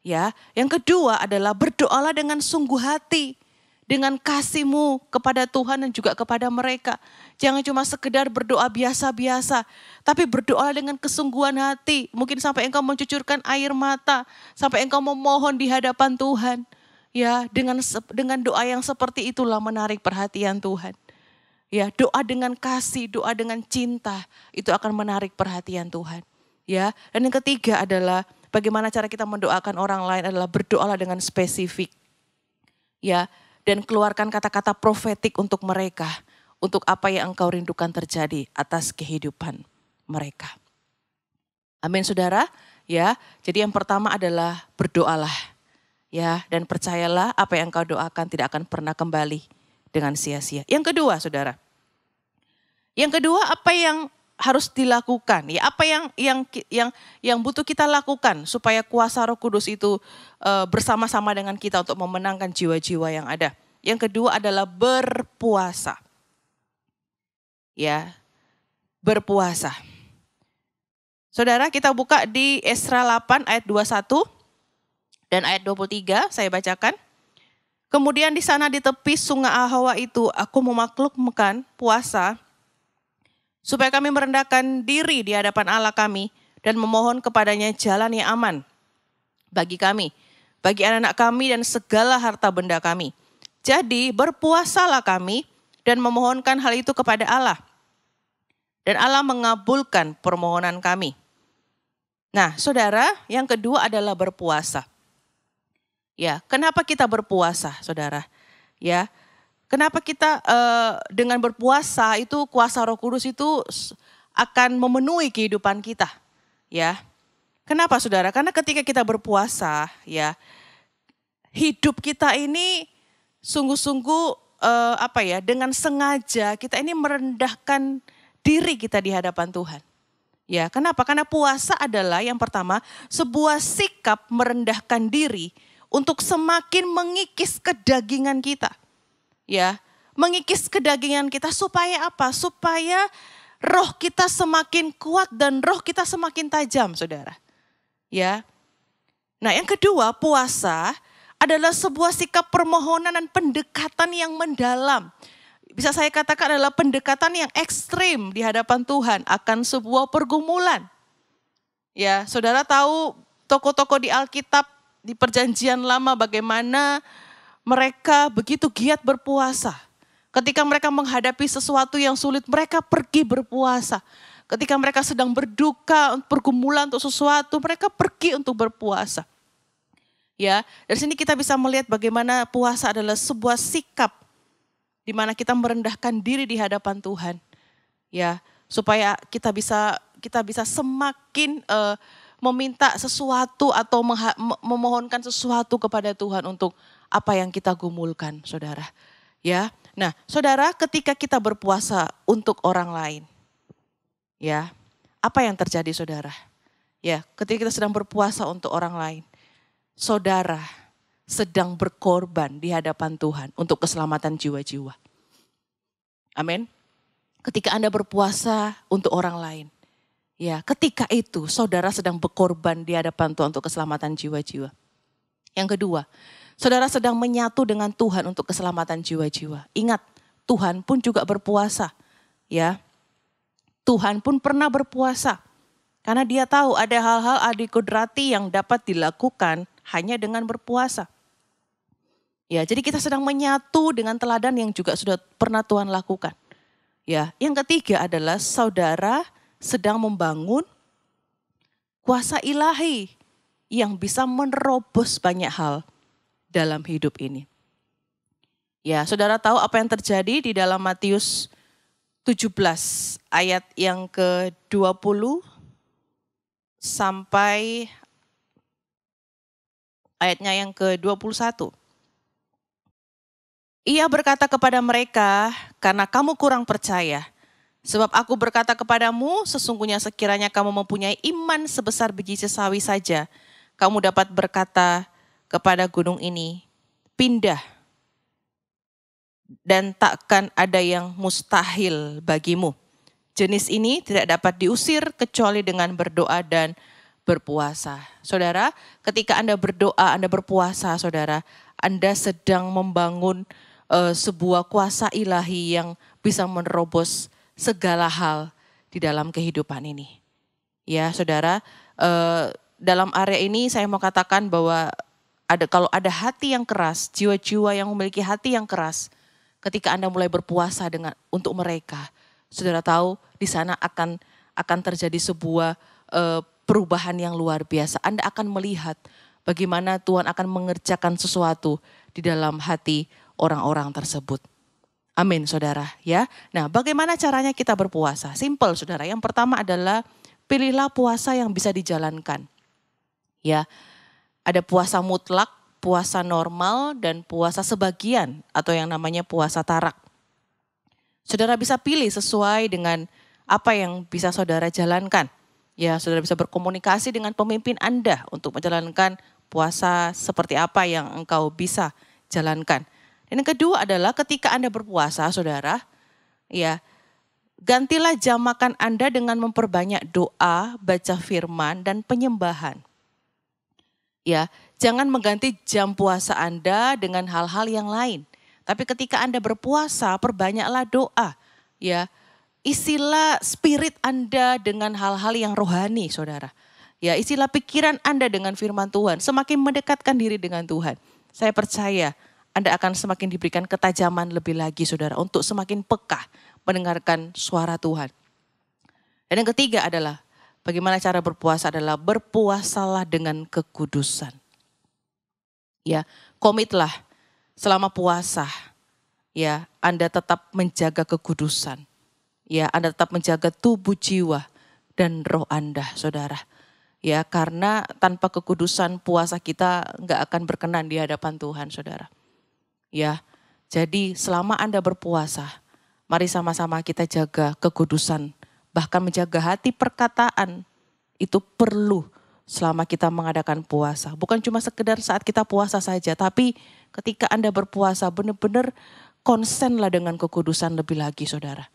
Ya, yang kedua adalah berdoalah dengan sungguh hati, dengan kasihmu kepada Tuhan dan juga kepada mereka. Jangan cuma sekedar berdoa biasa-biasa, tapi berdoa dengan kesungguhan hati. Mungkin sampai engkau mencucurkan air mata, sampai engkau memohon di hadapan Tuhan. Ya, dengan doa yang seperti itulah menarik perhatian Tuhan. Ya, doa dengan kasih, doa dengan cinta, itu akan menarik perhatian Tuhan. Ya, dan yang ketiga adalah bagaimana cara kita mendoakan orang lain adalah berdoalah dengan spesifik. Ya, dan keluarkan kata-kata profetik untuk mereka, untuk apa yang engkau rindukan terjadi atas kehidupan mereka. Amin, saudara. Ya, jadi yang pertama adalah berdoalah, ya, dan percayalah apa yang engkau doakan tidak akan pernah kembali dengan sia-sia. Yang kedua, saudara, apa yang harus dilakukan? Ya, apa yang butuh kita lakukan supaya kuasa Roh Kudus itu bersama-sama dengan kita untuk memenangkan jiwa-jiwa yang ada. Yang kedua adalah berpuasa. Ya, berpuasa. Saudara, kita buka di Esra 8 ayat 21 dan ayat 23, saya bacakan. Kemudian di sana di tepi sungai Ahwa itu aku memaklumkan puasa supaya kami merendahkan diri di hadapan Allah kami dan memohon kepadanya jalan yang aman bagi kami, bagi anak-anak kami dan segala harta benda kami. Jadi berpuasalah kami dan memohonkan hal itu kepada Allah. Dan Allah mengabulkan permohonan kami. Nah, saudara, yang kedua adalah berpuasa. Ya, kenapa kita berpuasa, saudara? Ya, kenapa kita dengan berpuasa itu kuasa Roh Kudus itu akan memenuhi kehidupan kita? Ya, kenapa, saudara? Karena ketika kita berpuasa, ya, hidup kita ini sungguh-sungguh dengan sengaja kita ini merendahkan diri kita di hadapan Tuhan. Ya, kenapa? Karena puasa adalah yang pertama sebuah sikap merendahkan diri untuk semakin mengikis kedagingan kita. Ya, mengikis kedagingan kita supaya apa? Supaya roh kita semakin kuat dan roh kita semakin tajam, saudara. Ya. Nah, yang kedua, puasa adalah sebuah sikap permohonan dan pendekatan yang mendalam. Bisa saya katakan adalah pendekatan yang ekstrim di hadapan Tuhan akan sebuah pergumulan. Ya, saudara tahu tokoh-tokoh di Alkitab di Perjanjian Lama bagaimana mereka begitu giat berpuasa. Ketika mereka menghadapi sesuatu yang sulit, mereka pergi berpuasa. Ketika mereka sedang berduka, pergumulan untuk sesuatu, mereka pergi untuk berpuasa. Ya, dari sini kita bisa melihat bagaimana puasa adalah sebuah sikap di mana kita merendahkan diri di hadapan Tuhan, ya, supaya kita bisa semakin meminta sesuatu atau memohonkan sesuatu kepada Tuhan untuk apa yang kita gumulkan, saudara. Ya, nah, saudara, ketika kita berpuasa untuk orang lain, ya, apa yang terjadi, saudara? Ya, ketika kita sedang berpuasa untuk orang lain, saudara sedang berkorban di hadapan Tuhan untuk keselamatan jiwa-jiwa. Amin. Ketika Anda berpuasa untuk orang lain, ya, ketika itu saudara sedang berkorban di hadapan Tuhan untuk keselamatan jiwa-jiwa. Yang kedua, saudara sedang menyatu dengan Tuhan untuk keselamatan jiwa-jiwa. Ingat, Tuhan pun juga berpuasa, ya. Tuhan pun pernah berpuasa. Karena dia tahu ada hal-hal adikudrati yang dapat dilakukan hanya dengan berpuasa. Ya, jadi kita sedang menyatu dengan teladan yang juga sudah pernah Tuhan lakukan. Ya, yang ketiga adalah saudara sedang membangun kuasa ilahi yang bisa menerobos banyak hal dalam hidup ini. Ya, saudara tahu apa yang terjadi di dalam Matius 17 ayat yang ke-20 sampai ayatnya yang ke-21. Ia berkata kepada mereka, karena kamu kurang percaya. Sebab aku berkata kepadamu, sesungguhnya sekiranya kamu mempunyai iman sebesar biji sesawi saja, kamu dapat berkata kepada gunung ini, pindah. Dan takkan ada yang mustahil bagimu. Jenis ini tidak dapat diusir kecuali dengan berdoa dan berpuasa. Saudara, ketika Anda berdoa, Anda berpuasa, saudara, Anda sedang membangun sebuah kuasa ilahi yang bisa menerobos segala hal di dalam kehidupan ini. Ya, saudara, dalam area ini saya mau katakan bahwa kalau ada hati yang keras, jiwa-jiwa yang memiliki hati yang keras, ketika Anda mulai berpuasa untuk mereka, saudara tahu di sana akan terjadi sebuah perubahan yang luar biasa. Anda akan melihat bagaimana Tuhan akan mengerjakan sesuatu di dalam hati orang-orang tersebut. Amin, saudara, ya. Nah, bagaimana caranya kita berpuasa? Simple, saudara. Yang pertama adalah pilihlah puasa yang bisa dijalankan. Ya. Ada puasa mutlak, puasa normal, dan puasa sebagian atau yang namanya puasa tarak. Saudara bisa pilih sesuai dengan apa yang bisa saudara jalankan. Ya, saudara bisa berkomunikasi dengan pemimpin Anda untuk menjalankan puasa seperti apa yang engkau bisa jalankan. Dan yang kedua adalah ketika Anda berpuasa, saudara, ya, gantilah jam makan Anda dengan memperbanyak doa, baca firman, dan penyembahan. Ya, jangan mengganti jam puasa Anda dengan hal-hal yang lain. Tapi ketika Anda berpuasa, perbanyaklah doa. Ya, isilah spirit Anda dengan hal-hal yang rohani, saudara. Ya, isilah pikiran Anda dengan firman Tuhan. Semakin mendekatkan diri dengan Tuhan. Saya percaya Anda akan semakin diberikan ketajaman lebih lagi, saudara. Untuk semakin peka mendengarkan suara Tuhan. Dan yang ketiga adalah, bagaimana cara berpuasa adalah berpuasalah dengan kekudusan. Ya, komitlah selama puasa. Ya, Anda tetap menjaga kekudusan. Ya, Anda tetap menjaga tubuh, jiwa, dan roh Anda, saudara. Ya, karena tanpa kekudusan puasa kita nggak akan berkenan di hadapan Tuhan, saudara. Ya, jadi selama Anda berpuasa, mari sama-sama kita jaga kekudusan. Bahkan menjaga hati perkataan itu perlu selama kita mengadakan puasa. Bukan cuma sekedar saat kita puasa saja, tapi ketika Anda berpuasa benar-benar konsenlah dengan kekudusan lebih lagi, saudara.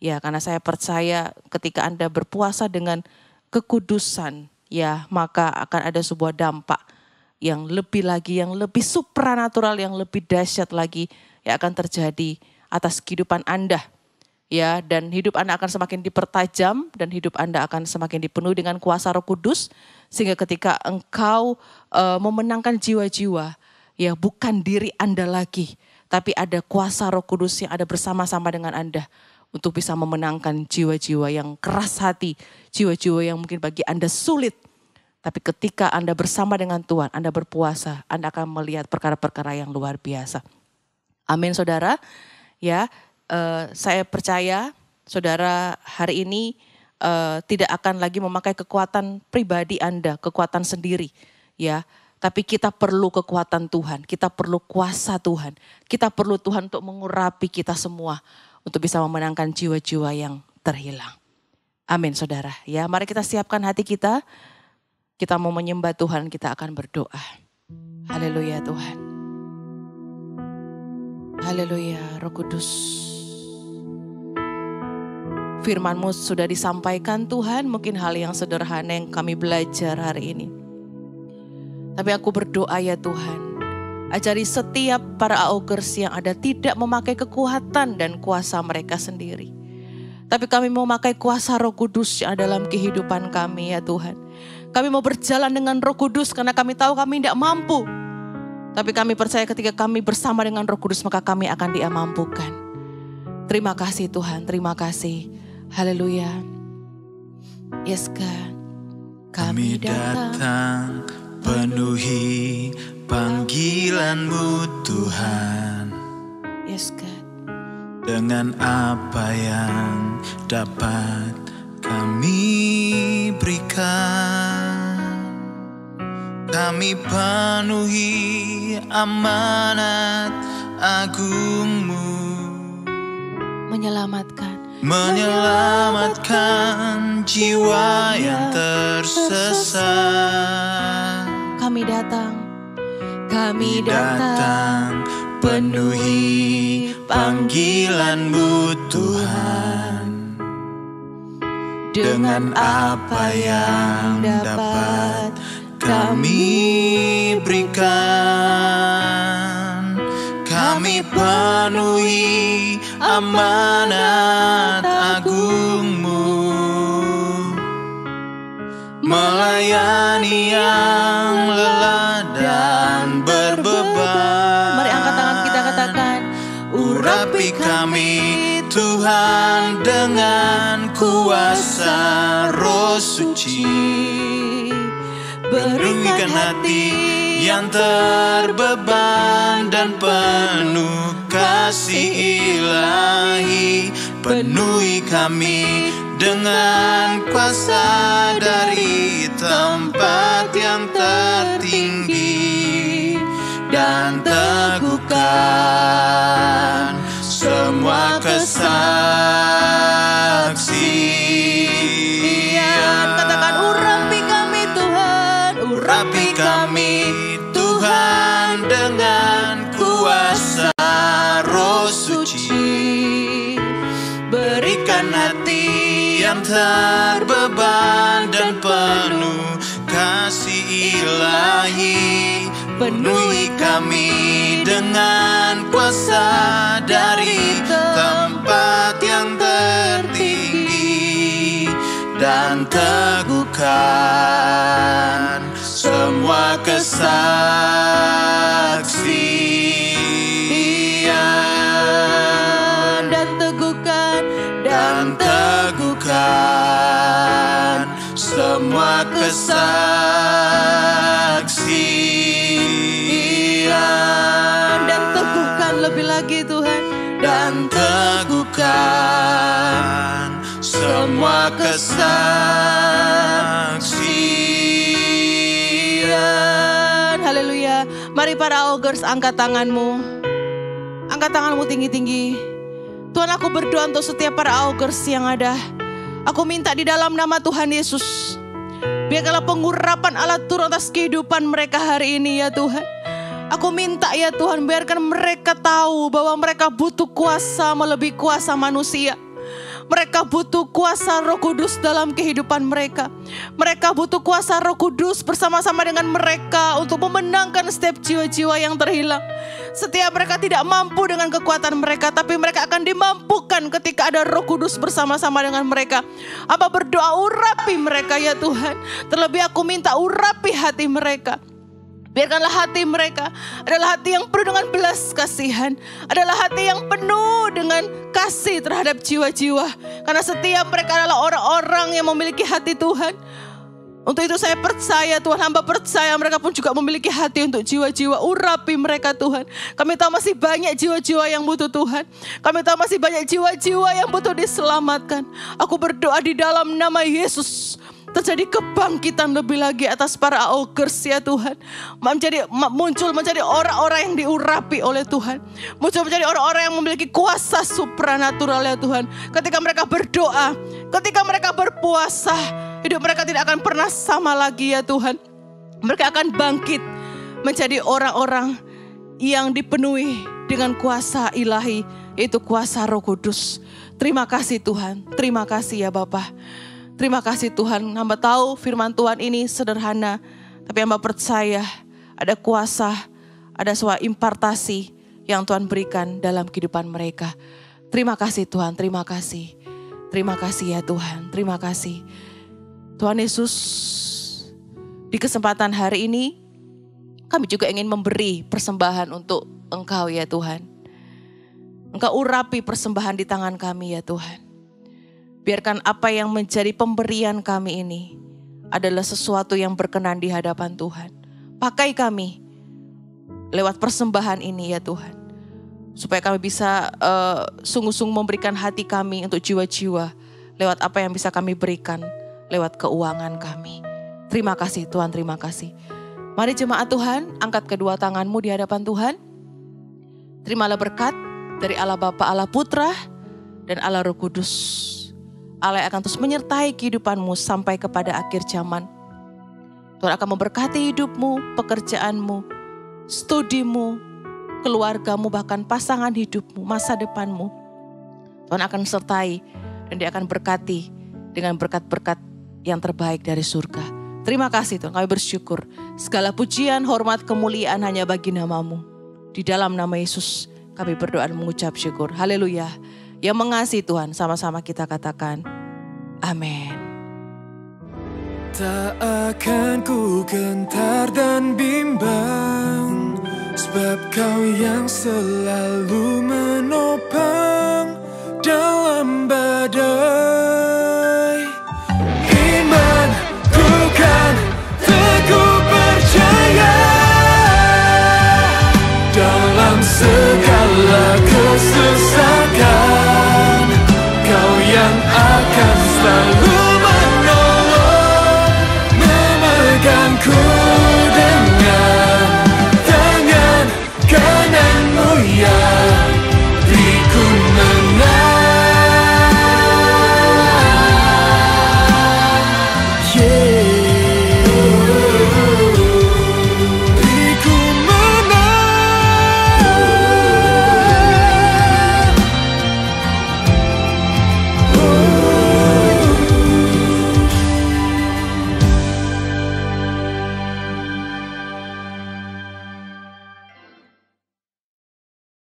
Ya, karena saya percaya ketika Anda berpuasa dengan kekudusan, ya, maka akan ada sebuah dampak yang lebih lagi, yang lebih supranatural, yang lebih dahsyat lagi yang akan terjadi atas kehidupan Anda. Ya, dan hidup Anda akan semakin dipertajam dan hidup Anda akan semakin dipenuhi dengan kuasa Roh Kudus, sehingga ketika engkau memenangkan jiwa-jiwa, ya, bukan diri Anda lagi, tapi ada kuasa Roh Kudus yang ada bersama-sama dengan Anda untuk bisa memenangkan jiwa-jiwa yang keras hati, jiwa-jiwa yang mungkin bagi Anda sulit. Tapi ketika Anda bersama dengan Tuhan, Anda berpuasa, Anda akan melihat perkara-perkara yang luar biasa. Amin, saudara. Ya, saya percaya saudara hari ini tidak akan lagi memakai kekuatan pribadi Anda, kekuatan sendiri. Ya, tapi kita perlu kekuatan Tuhan, kita perlu kuasa Tuhan. Kita perlu Tuhan untuk mengurapi kita semua, untuk bisa memenangkan jiwa-jiwa yang terhilang. Amin, saudara. Ya, mari kita siapkan hati kita. Kita mau menyembah Tuhan, kita akan berdoa. Haleluya Tuhan. Haleluya Roh Kudus. Firman-Mu sudah disampaikan Tuhan, mungkin hal yang sederhana yang kami belajar hari ini. Tapi aku berdoa ya Tuhan, ajari setiap para augers yang ada tidak memakai kekuatan dan kuasa mereka sendiri. Tapi kami mau memakai kuasa Roh Kudus yang ada dalam kehidupan kami ya Tuhan. Kami mau berjalan dengan Roh Kudus karena kami tahu kami tidak mampu. Tapi kami percaya ketika kami bersama dengan Roh Kudus maka kami akan Dia mampukan. Terima kasih Tuhan, terima kasih. Haleluya. Yes God. Kami datang penuhi panggilan-Mu Tuhan. Yes God. Dengan apa yang dapat kami berikan, kami penuhi amanat agung-Mu, menyelamatkan jiwa yang tersesat. Kami datang penuhi panggilan-Mu Tuhan. Dengan apa yang dapat kami berikan, kami penuhi amanat agung-Mu, melayani yang lelah dan berbeban. Mari angkat tangan kita katakan, urapi kami Tuhan dengan kuasa Roh Suci. Berikan hati yang terbeban dan penuh kasih ilahi. Penuhi kami dengan kuasa dari tempat yang tertinggi, dan teguhkan semua kesaksian. Katakan, urapi kami Tuhan, urapi kami Tuhan dengan kuasa yang terbeban dan penuh kasih ilahi. Penuhi kami dengan kuasa dari tempat yang tertinggi, dan teguhkan semua kesaksian, dan teguhkan semua kesaksian, dan teguhkan lebih lagi Tuhan, dan teguhkan semua kesaksian. Haleluya. Mari para augers angkat tanganmu. Angkat tanganmu tinggi-tinggi. Tuhan, aku berdoa untuk setiap para augers yang ada. Aku minta di dalam nama Tuhan Yesus, biarkanlah pengurapan Allah turun atas kehidupan mereka hari ini ya Tuhan. Aku minta ya Tuhan, biarkan mereka tahu bahwa mereka butuh kuasa melebihi kuasa manusia. Mereka butuh kuasa Roh Kudus dalam kehidupan mereka. Mereka butuh kuasa Roh Kudus bersama-sama dengan mereka untuk memenangkan setiap jiwa-jiwa yang terhilang. Setiap mereka tidak mampu dengan kekuatan mereka, tapi mereka akan dimampukan ketika ada Roh Kudus bersama-sama dengan mereka. Apa berdoa, urapi mereka ya Tuhan. Terlebih aku minta urapi hati mereka. Biarkanlah hati mereka adalah hati yang penuh dengan belas kasihan, adalah hati yang penuh dengan kasih terhadap jiwa-jiwa. Karena setiap mereka adalah orang-orang yang memiliki hati Tuhan. Untuk itu saya percaya Tuhan, hamba percaya mereka pun juga memiliki hati untuk jiwa-jiwa. Urapi mereka Tuhan. Kami tahu masih banyak jiwa-jiwa yang butuh Tuhan. Kami tahu masih banyak jiwa-jiwa yang butuh diselamatkan. Aku berdoa di dalam nama Yesus, terjadi kebangkitan lebih lagi atas para augers ya Tuhan. Muncul menjadi orang-orang yang diurapi oleh Tuhan. Muncul menjadi orang-orang yang memiliki kuasa supranatural ya Tuhan. Ketika mereka berdoa, ketika mereka berpuasa, hidup mereka tidak akan pernah sama lagi ya Tuhan. Mereka akan bangkit menjadi orang-orang yang dipenuhi dengan kuasa ilahi, yaitu kuasa Roh Kudus. Terima kasih Tuhan, terima kasih ya Bapa. Terima kasih Tuhan, hamba tahu firman Tuhan ini sederhana, tapi hamba percaya ada kuasa, ada sebuah impartasi yang Tuhan berikan dalam kehidupan mereka. Terima kasih Tuhan, terima kasih. Terima kasih ya Tuhan, terima kasih. Tuhan Yesus, di kesempatan hari ini kami juga ingin memberi persembahan untuk Engkau ya Tuhan. Engkau urapi persembahan di tangan kami ya Tuhan. Biarkan apa yang menjadi pemberian kami ini adalah sesuatu yang berkenan di hadapan Tuhan. Pakai kami lewat persembahan ini ya Tuhan. Supaya kami bisa sungguh-sungguh memberikan hati kami untuk jiwa-jiwa. Lewat apa yang bisa kami berikan lewat keuangan kami. Terima kasih Tuhan, terima kasih. Mari jemaat Tuhan, angkat kedua tanganmu di hadapan Tuhan. Terimalah berkat dari Allah Bapa, Allah Putra, dan Allah Roh Kudus. Allah akan terus menyertai kehidupanmu sampai kepada akhir zaman. Tuhan akan memberkati hidupmu, pekerjaanmu, studimu, keluargamu, bahkan pasangan hidupmu, masa depanmu. Tuhan akan sertai dan Dia akan berkati dengan berkat-berkat yang terbaik dari surga. Terima kasih Tuhan, kami bersyukur. Segala pujian, hormat, kemuliaan hanya bagi nama-Mu. Di dalam nama Yesus kami berdoa dan mengucap syukur. Haleluya. Yang mengasihi Tuhan, sama-sama kita katakan amin. Tak akan ku gentar dan bimbang, sebab Kau yang selalu menopang dalam badai. Imanku kan teguh percaya dalam segala kesusahan.